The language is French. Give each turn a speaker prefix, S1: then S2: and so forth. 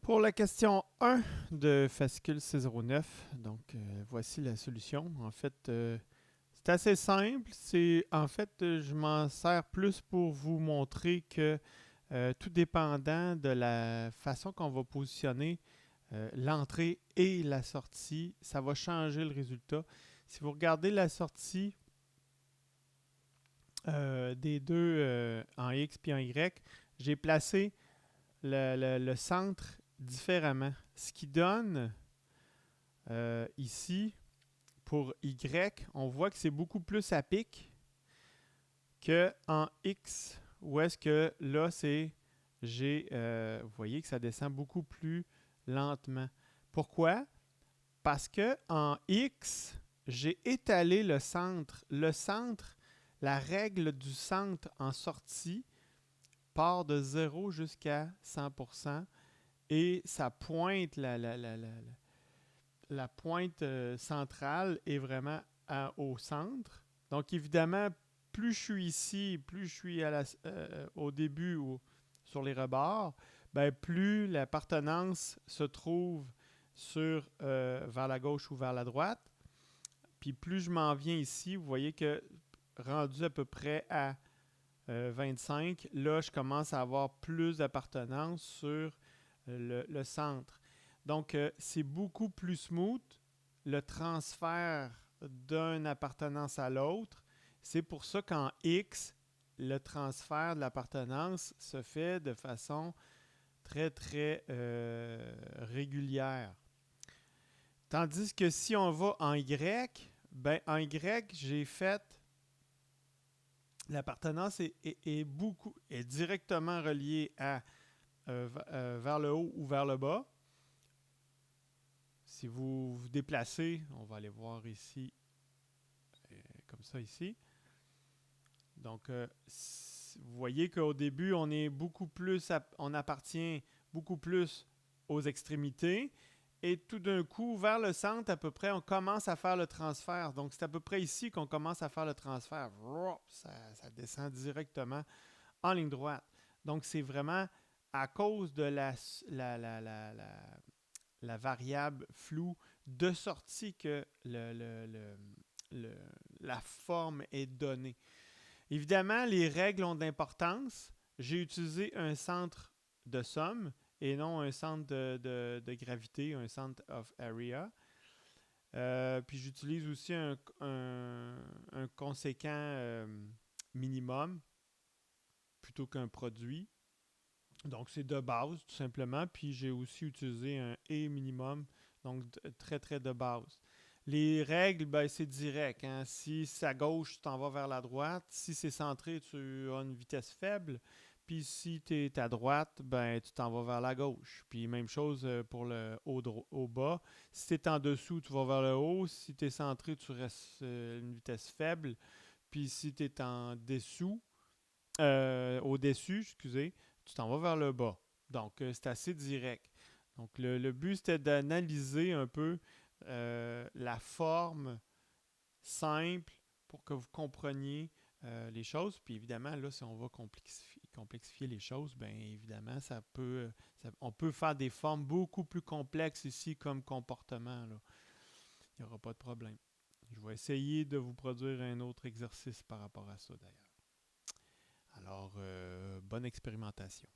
S1: Pour la question 1 de fascicule C09, donc voici la solution. En fait, c'est assez simple. Je m'en sers plus pour vous montrer que tout dépendant de la façon qu'on va positionner l'entrée et la sortie, ça va changer le résultat. Si vous regardez la sortie des deux en X puis en Y, j'ai placé le centre différemment. Ce qui donne ici, pour Y, on voit que c'est beaucoup plus à pic qu'en X, où est-ce que là, vous voyez que ça descend beaucoup plus lentement. Pourquoi? Parce que en X, j'ai étalé le centre. Le centre, la règle du centre en sortie part de 0 jusqu'à 100%. Et ça pointe, la pointe centrale est vraiment au centre. Donc évidemment, plus je suis ici, plus je suis au début ou sur les rebords, ben, plus l'appartenance se trouve vers la gauche ou vers la droite. Puis plus je m'en viens ici, vous voyez que rendu à peu près à 25, là, je commence à avoir plus d'appartenance sur le centre. Donc, c'est beaucoup plus smooth le transfert d'une appartenance à l'autre. C'est pour ça qu'en X, le transfert de l'appartenance se fait de façon très, très régulière. Tandis que si on va en Y, ben en Y, j'ai fait l'appartenance est directement reliée vers le haut ou vers le bas. Si vous vous déplacez, on va aller voir ici, comme ça ici. Donc, vous voyez qu'au début, on appartient beaucoup plus aux extrémités. Et tout d'un coup, vers le centre, à peu près, on commence à faire le transfert. Donc, c'est à peu près ici qu'on commence à faire le transfert. Ça descend directement en ligne droite. Donc, c'est vraiment à cause de la variable floue de sortie que le- la forme est donnée. Évidemment, les règles ont de l'importance. J'ai utilisé un centre de somme et non un centre de gravité, un centre of area. Puis j'utilise aussi un conséquent minimum plutôt qu'un produit. Donc, c'est de base, tout simplement. Puis, j'ai aussi utilisé un et minimum, donc très, très de base. Les règles, ben, c'est direct. Hein. Si c'est à gauche, tu t'en vas vers la droite. Si c'est centré, tu as une vitesse faible. Puis, si tu es à droite, ben, tu t'en vas vers la gauche. Puis, même chose pour le au bas. Si tu es en dessous, tu vas vers le haut. Si tu es centré, tu restes une vitesse faible. Puis, si tu es en dessous, au-dessus, excusez, tu t'en vas vers le bas. Donc, c'est assez direct. Donc, le but, c'était d'analyser un peu la forme simple pour que vous compreniez les choses. Puis évidemment, là, si on va complexifier les choses, bien évidemment, on peut faire des formes beaucoup plus complexes ici comme comportement. Là. Il n'y aura pas de problème. Je vais essayer de vous produire un autre exercice par rapport à ça d'ailleurs. Alors, bonne expérimentation.